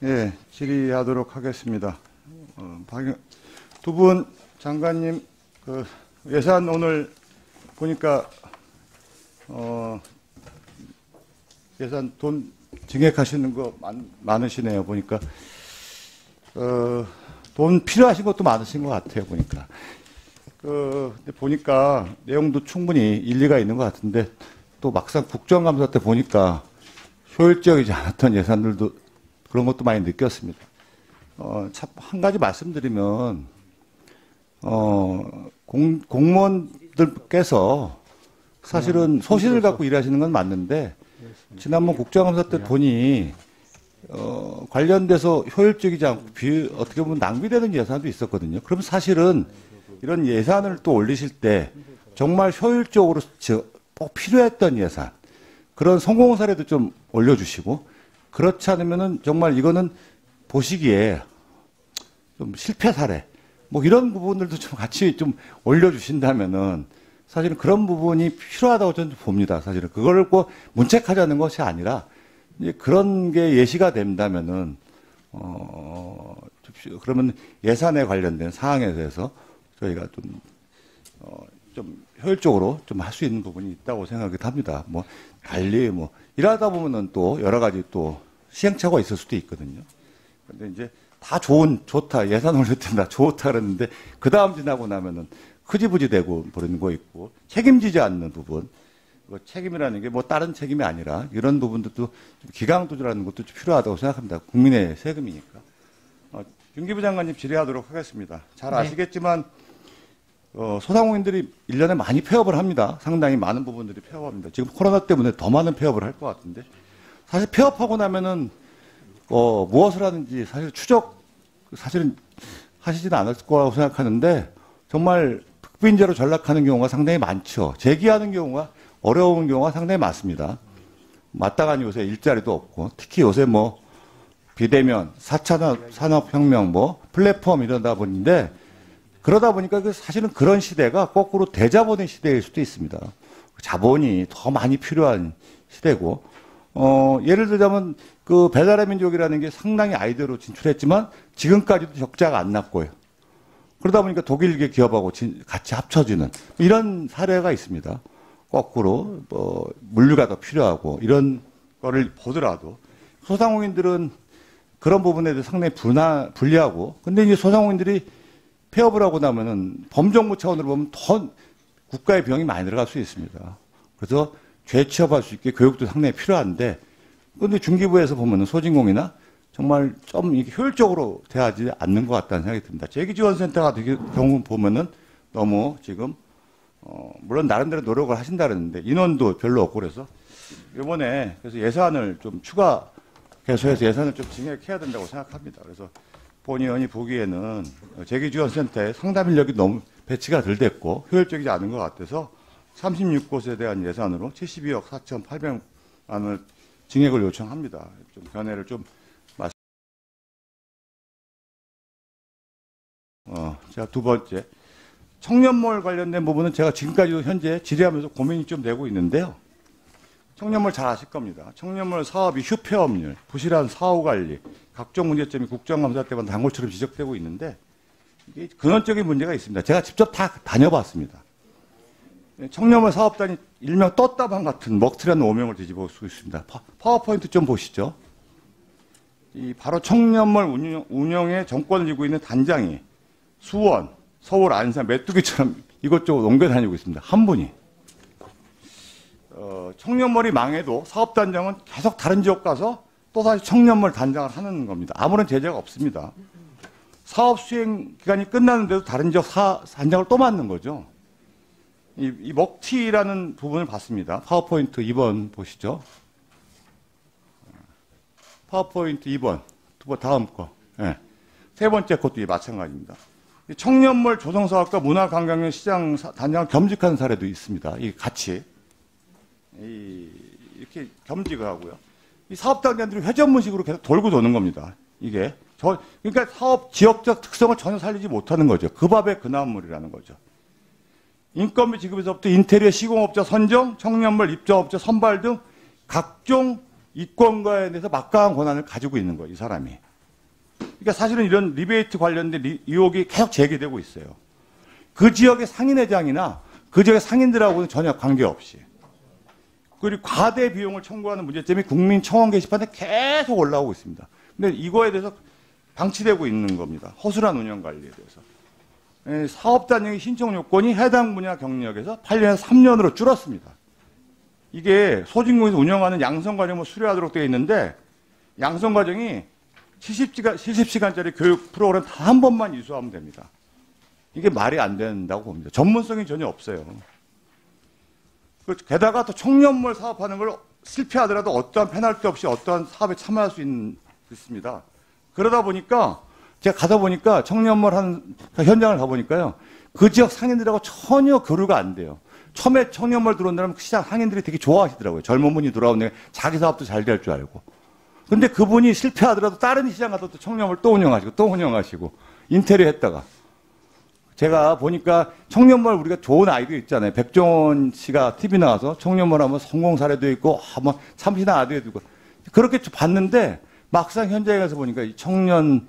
예, 질의하도록 하겠습니다. 두 분 장관님, 예산 오늘 보니까 예산 돈 증액하시는 거 많으시네요. 보니까 돈 필요하신 것도 많으신 것 같아요. 보니까 근데 보니까 내용도 충분히 일리가 있는 것 같은데 또 막상 국정감사 때 보니까 효율적이지 않았던 예산들도 그런 것도 많이 느꼈습니다. 참 한 가지 말씀드리면 공무원들께서 사실은 소신을 갖고 일하시는 건 맞는데 지난번 국정감사 때 보니 관련돼서 효율적이지 않고 어떻게 보면 낭비되는 예산도 있었거든요. 그럼 사실은 이런 예산을 또 올리실 때 정말 효율적으로 꼭 필요했던 예산 그런 성공 사례도 좀 올려주시고 그렇지 않으면은 정말 이거는 보시기에 좀 실패 사례 뭐 이런 부분들도 좀 같이 좀 올려주신다면은 사실은 그런 부분이 필요하다고 저는 봅니다. 사실은 그거를 꼭 문책하자는 것이 아니라 이제 그런 게 예시가 된다면은 그러면 예산에 관련된 사항에 대해서 저희가 좀 효율적으로 좀 할 수 있는 부분이 있다고 생각이 합니다. 뭐 달리 뭐 일하다 보면은 또 여러 가지 또 시행착오가 있을 수도 있거든요. 근데 이제 다 좋다 예산 올릴 때다 좋다 그랬는데 그 다음 지나고 나면은 흐지부지 되고 버리는 거 있고 책임지지 않는 부분 책임이라는 게 뭐 다른 책임이 아니라 이런 부분들도 좀 기강 조절하는 것도 좀 필요하다고 생각합니다. 국민의 세금이니까. 윤기부 장관님 질의하도록 하겠습니다. 잘 아시겠지만 소상공인들이 1년에 많이 폐업을 합니다. 상당히 많은 부분들이 폐업합니다. 지금 코로나 때문에 더 많은 폐업을 할 것 같은데 사실 폐업하고 나면은 무엇을 하는지 사실 사실은 하시지는 않을 거라고 생각하는데 정말 극빈제로 전락하는 경우가 상당히 많죠. 재기하는 경우가 어려운 경우가 상당히 많습니다. 마땅한 요새 일자리도 없고 특히 요새 뭐 비대면, 4차 산업혁명, 뭐 플랫폼 이러다 보는데 그러다 보니까 사실은 그런 시대가 거꾸로 대자본의 시대일 수도 있습니다. 자본이 더 많이 필요한 시대고 예를 들자면 그 배달의 민족이라는 게 상당히 아이디어로 진출했지만 지금까지도 적자가 안 났고요. 그러다 보니까 독일계 기업하고 같이 합쳐지는 이런 사례가 있습니다. 거꾸로 물류가 더 필요하고 이런 거를 보더라도 소상공인들은 그런 부분에 대해서 상당히 불리하고 근데 이제 소상공인들이 폐업을 하고 나면은 범정부 차원으로 보면 더 국가의 비용이 많이 들어갈 수 있습니다. 그래서 재취업할 수 있게 교육도 상당히 필요한데 근데 중기부에서 보면은 소진공이나 정말 좀 이게 효율적으로 대하지 않는 것 같다는 생각이 듭니다. 재기지원센터 같은 경우 보면은 너무 지금 물론 나름대로 노력을 하신다 그랬는데 인원도 별로 없고 그래서 이번에 그래서 예산을 좀 추가 개소해서 예산을 좀 증액해야 된다고 생각합니다. 그래서 본 의원이 보기에는 재기지원센터에 상담 인력이 너무 배치가 덜 됐고 효율적이지 않은 것 같아서 36곳에 대한 예산으로 72억 4,800만 원을 증액을 요청합니다. 좀 견해를 좀 자, 두 번째. 청년몰 관련된 부분은 제가 지금까지도 현재 질의하면서 고민이 좀 되고 있는데요. 청년몰 잘 아실 겁니다. 청년몰 사업이 휴폐업률, 부실한 사후 관리, 각종 문제점이 국정감사 때마다 단골처럼 지적되고 있는데 이게 근원적인 문제가 있습니다. 제가 직접 다 다녀봤습니다. 청년몰 사업단이 일명 떴다방 같은 먹튀라는 오명을 뒤집어 쓰고 있습니다. 파워포인트 좀 보시죠. 바로 청년몰 운영에 정권을 쥐고 있는 단장이 수원, 서울, 안산, 메뚜기처럼 이것저것 옮겨다니고 있습니다. 한 분이. 청년몰이 망해도 사업단장은 계속 다른 지역 가서 또다시 청년몰 단장을 하는 겁니다. 아무런 제재가 없습니다. 사업 수행 기간이 끝났는데도 다른 지역 단장을 또 맡는 거죠. 이 먹튀라는 부분을 봤습니다. 파워포인트 2번 보시죠. 파워포인트 2번. 다음 거. 네. 세 번째 것도 마찬가지입니다. 청년몰 조성사업과 문화관광형 시장 단장을 겸직하는 사례도 있습니다. 이 같이. 이렇게 겸직을 하고요. 이 사업단장들이 회전문식으로 계속 돌고 도는 겁니다. 이게. 그러니까 사업 지역적 특성을 전혀 살리지 못하는 거죠. 그 밥에 그 나물이라는 거죠. 인건비 지급에서부터 인테리어 시공업자 선정, 청년몰 입점업자 선발 등 각종 이권과에 대해서 막강한 권한을 가지고 있는 거예요, 이 사람이. 그러니까 사실은 이런 리베이트 관련된 의혹이 계속 제기되고 있어요. 그 지역의 상인회장이나 그 지역의 상인들하고는 전혀 관계없이. 그리고 과대 비용을 청구하는 문제점이 국민청원 게시판에 계속 올라오고 있습니다. 근데 이거에 대해서 방치되고 있는 겁니다. 허술한 운영 관리에 대해서. 사업 단위 신청 요건이 해당 분야 경력에서 8년에서 3년으로 줄었습니다. 이게 소진공에서 운영하는 양성과정을 수료하도록 되어 있는데 양성과정이 70시간짜리 교육 프로그램 다 한 번만 이수하면 됩니다. 이게 말이 안 된다고 봅니다. 전문성이 전혀 없어요. 게다가 또 청년몰 사업하는 걸 실패하더라도 어떠한 페널티 없이 어떠한 사업에 참여할 수 있습니다. 그러다 보니까 제가 가다 보니까 청년몰 현장을 가보니까요. 그 지역 상인들하고 전혀 교류가 안 돼요. 처음에 청년몰 들어온다면 그 시장 상인들이 되게 좋아하시더라고요. 젊은 분이 들어오는데 자기 사업도 잘 될 줄 알고. 근데 그분이 실패하더라도 다른 시장 가서 또 청년몰 또 운영하시고 인테리어 했다가 제가 보니까 청년몰 우리가 좋은 아이디어 있잖아요. 백종원 씨가 TV 나와서 청년몰 하면 성공 사례도 있고 뭐 참신한 아이디어도 있고 그렇게 봤는데 막상 현장에 가서 보니까 이 청년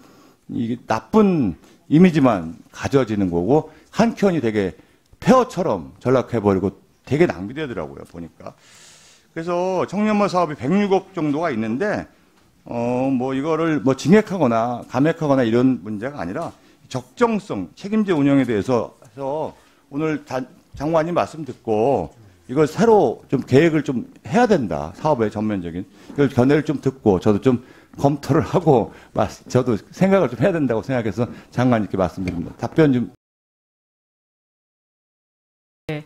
이게 나쁜 이미지만 가져지는 거고 한켠이 되게 폐허처럼 전락해버리고 되게 낭비되더라고요. 보니까. 그래서 청년몰 사업이 106억 정도가 있는데 뭐 이거를 뭐 증액하거나 감액하거나 이런 문제가 아니라 적정성, 책임제 운영에 대해서 해서 오늘 장관님 말씀 듣고 이걸 새로 좀 계획을 좀 해야 된다. 사업의 전면적인. 이걸 견해를 좀 듣고 저도 좀 검토를 하고 저도 생각을 좀 해야 된다고 생각해서 장관님께 말씀드립니다. 답변 좀. 네,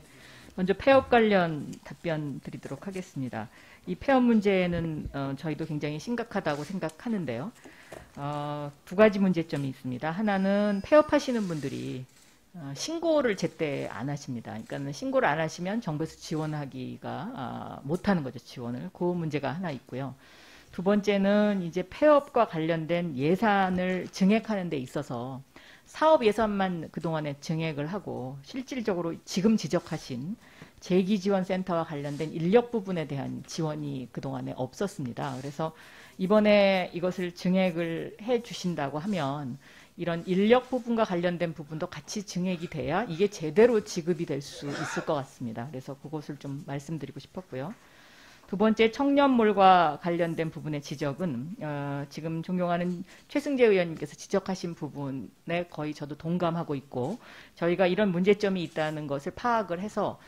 먼저 폐업 관련 답변 드리도록 하겠습니다. 이 폐업 문제는 저희도 굉장히 심각하다고 생각하는데요. 두 가지 문제점이 있습니다. 하나는 폐업하시는 분들이 신고를 제때 안 하십니다. 그러니까 신고를 안 하시면 정부에서 지원하기가 못하는 거죠. 지원을. 그 문제가 하나 있고요. 두 번째는 이제 폐업과 관련된 예산을 증액하는 데 있어서 사업 예산만 그동안에 증액을 하고 실질적으로 지금 지적하신 재기지원센터와 관련된 인력 부분에 대한 지원이 그동안에 없었습니다. 그래서 이번에 이것을 증액을 해 주신다고 하면 이런 인력 부분과 관련된 부분도 같이 증액이 돼야 이게 제대로 지급이 될 수 있을 것 같습니다. 그래서 그것을 좀 말씀드리고 싶었고요. 두 번째 청년몰과 관련된 부분의 지적은 지금 존경하는 최승재 의원님께서 지적하신 부분에 거의 저도 동감하고 있고 저희가 이런 문제점이 있다는 것을 파악을 해서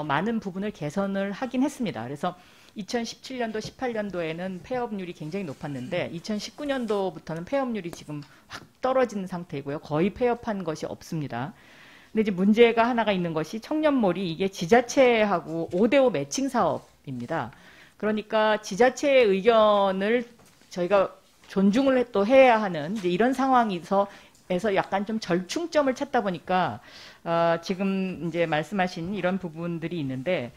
많은 부분을 개선을 하긴 했습니다. 그래서 2017년도, 18년도에는 폐업률이 굉장히 높았는데 2019년도부터는 폐업률이 지금 확 떨어진 상태이고요. 거의 폐업한 것이 없습니다. 근데 이제 문제가 하나가 있는 것이 청년몰이 이게 지자체하고 5대5 매칭 사업입니다. 그러니까 지자체의 의견을 저희가 존중을 또 해야 하는 이제 이런 상황에서 약간 좀 절충점을 찾다 보니까 지금 이제 말씀하신 이런 부분들이 있는데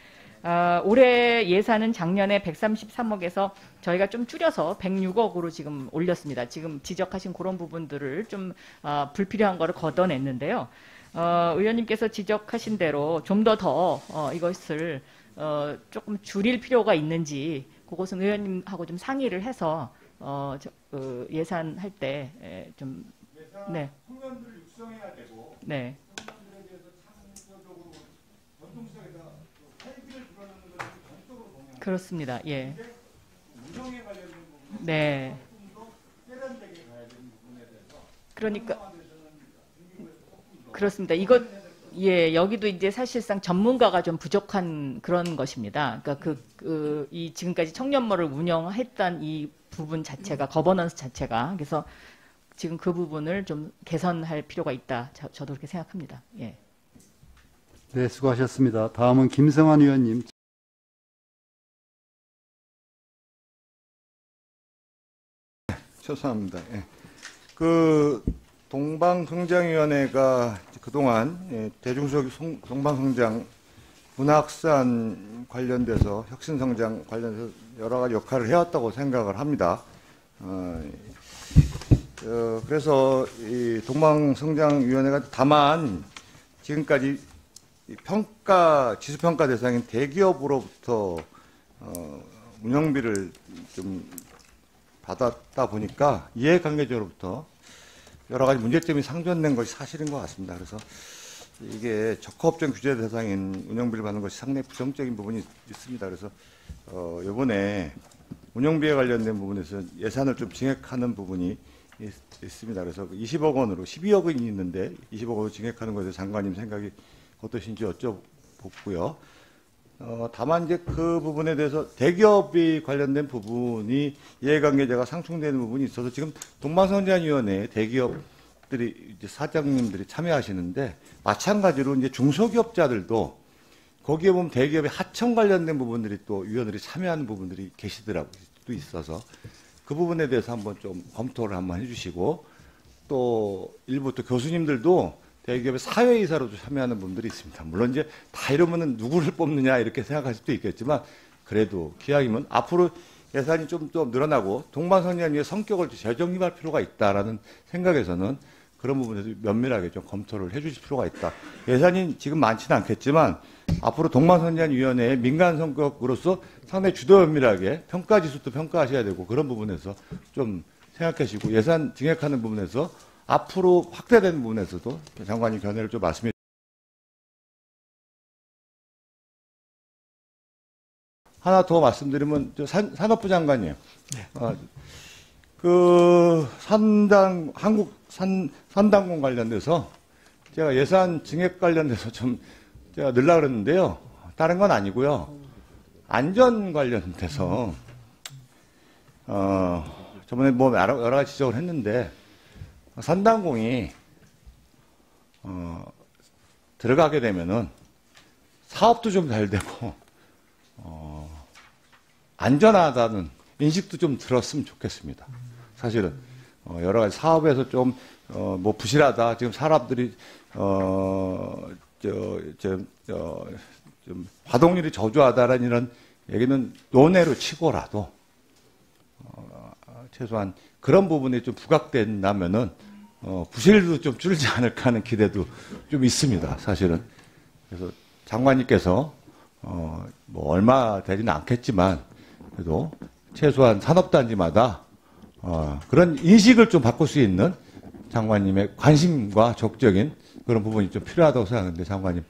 올해 예산은 작년에 133억에서 저희가 좀 줄여서 106억으로 지금 올렸습니다. 지금 지적하신 그런 부분들을 좀 불필요한 거를 걷어냈는데요. 의원님께서 지적하신 대로 좀 더 이것을 조금 줄일 필요가 있는지 그것은 의원님하고 좀 상의를 해서 예산할 때 좀 네. 청년들을 육성해야 되고 네. 청년들에 대해서 창조적으로 전통시장에다 활기를 불어넣는 것을 전적으로 동의합니다. 그렇습니다. 예. 운영에 관련된 부분은 네. 조금 더 세련되게 가야 되는 부분에 대해서 그러니까 그렇습니다. 이것 예, 여기도 이제 사실상 전문가가 좀 부족한 그런 것입니다. 그러니까 이 지금까지 청년몰을 운영했던 이 부분 자체가 거버넌스 자체가 그래서 지금 그 부분을 좀 개선할 필요가 있다. 저도 그렇게 생각합니다. 예. 네, 수고하셨습니다. 다음은 김성환 의원님. 죄송합니다. 예. 동방성장위원회가 그동안 대중소득 동방성장 문화확산 관련돼서 혁신성장 관련해서 여러 가지 역할을 해왔다고 생각을 합니다. 그래서 이 동방성장위원회가 다만 지금까지 지수평가 대상인 대기업으로부터 운영비를 좀 받았다 보니까 이해관계자로부터 여러 가지 문제점이 상존된 것이 사실인 것 같습니다. 그래서 이게 적합업종 규제 대상인 운영비를 받는 것이 상당히 부정적인 부분이 있습니다. 그래서 이번에 운영비에 관련된 부분에서 예산을 좀 증액하는 부분이 있습니다. 그래서 20억 원으로 12억 원이 있는데 20억 원으로 증액하는 것에 대해서 장관님 생각이 어떠신지 여쭤보고요. 다만 이제 그 부분에 대해서 대기업이 관련된 부분이 이해관계자가 상충되는 부분이 있어서 지금 동방선제위원회에 대기업들이 이제 사장님들이 참여하시는데 마찬가지로 이제 중소기업자들도 거기에 보면 대기업의 하청 관련된 부분들이 또 위원들이 참여하는 부분들이 계시더라고요. 또 있어서 그 부분에 대해서 한번 좀 검토를 한번 해주시고 또 일부 또 교수님들도 대기업의 사회이사로도 참여하는 분들이 있습니다. 물론 이제 다 이러면은 누구를 뽑느냐 이렇게 생각할 수도 있겠지만 그래도 기왕이면 앞으로 예산이 좀 늘어나고 동방선제위의 성격을 재정립할 필요가 있다라는 생각에서는 그런 부분에서 면밀하게 좀 검토를 해주실 필요가 있다. 예산이 지금 많지는 않겠지만 앞으로 동방선제위원회의 민간 성격으로서 상당히 주도 면밀하게 평가지수도 평가하셔야 되고 그런 부분에서 좀 생각하시고 예산 증액하는 부분에서 앞으로 확대되는 부분에서도 장관님 견해를 좀 말씀해 하나 더 말씀드리면 산업부 장관님, 그 한국 산당공 관련돼서 제가 예산 증액 관련돼서 좀 제가 늘라 그랬는데요. 다른 건 아니고요. 안전 관련돼서 저번에 뭐 여러 가지 지적을 했는데 산당공이 들어가게 되면은 사업도 좀 잘 되고 안전하다는 인식도 좀 들었으면 좋겠습니다. 사실은 여러 가지 사업에서 좀 뭐 부실하다 지금 사람들이 좀 hoạt 동률이 저조하다라는 이런 얘기는 논외로 치고라도 최소한 그런 부분이 좀 부각된다면은 부실도 좀 줄지 않을까 하는 기대도 좀 있습니다. 사실은. 그래서 장관님께서 뭐 얼마 되지는 않겠지만 그래도 최소한 산업단지마다 그런 인식을 좀 바꿀 수 있는 장관님의 관심과 적극적인 그런 부분이 좀 필요하다고 생각하는데 장관님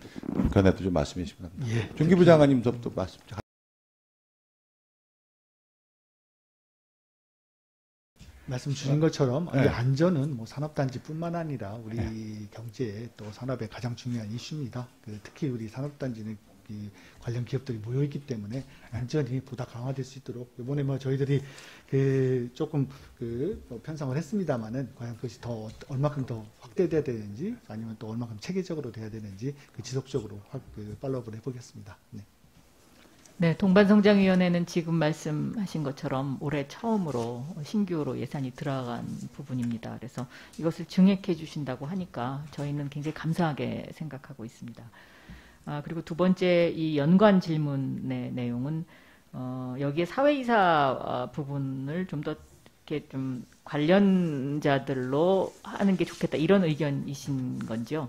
견해도 좀 말씀해 주시면 합니다. 예. 중기부 장관님도 또 말씀. 말씀 주신 것처럼 네. 이 안전은 뭐 산업단지뿐만 아니라 우리 경제 또 산업의 가장 중요한 이슈입니다. 특히 우리 산업단지는 이 관련 기업들이 모여 있기 때문에 안전이 보다 강화될 수 있도록 이번에 뭐 저희들이 조금 뭐 편성을 했습니다만은 과연 그것이 더 얼마큼 더 확대돼야 되는지 아니면 또 얼마큼 체계적으로 돼야 되는지 지속적으로 팔로우업을 해보겠습니다. 네. 네, 동반성장위원회는 지금 말씀하신 것처럼 올해 처음으로 신규로 예산이 들어간 부분입니다. 그래서 이것을 증액해 주신다고 하니까 저희는 굉장히 감사하게 생각하고 있습니다. 그리고 두 번째 이 연관 질문의 내용은 여기에 사회이사 부분을 좀 더 이렇게 좀 관련자들로 하는 게 좋겠다 이런 의견이신 건지요?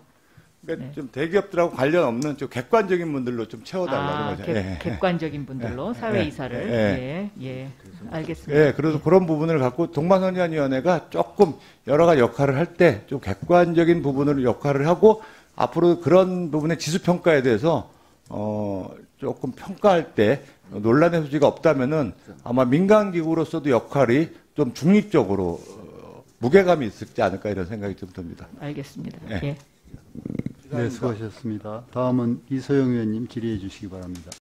그러니까 네. 좀 대기업들하고 관련 없는 좀 객관적인 분들로 좀 채워달라는 거죠. 객관적인 분들로 사회이사를 예, 알겠습니다. 예, 그래서 그런 부분을 갖고 동방선제위원회가 조금 여러 가지 역할을 할 때 좀 객관적인 부분을 역할을 하고 앞으로 그런 부분의 지수평가에 대해서 조금 평가할 때 논란의 소지가 없다면은 아마 민간기구로서도 역할이 좀 중립적으로 무게감이 있지 않을까 이런 생각이 좀 듭니다. 알겠습니다. 예. 예. 네, 수고하셨습니다. 다음은 이소영 의원님 질의해 주시기 바랍니다.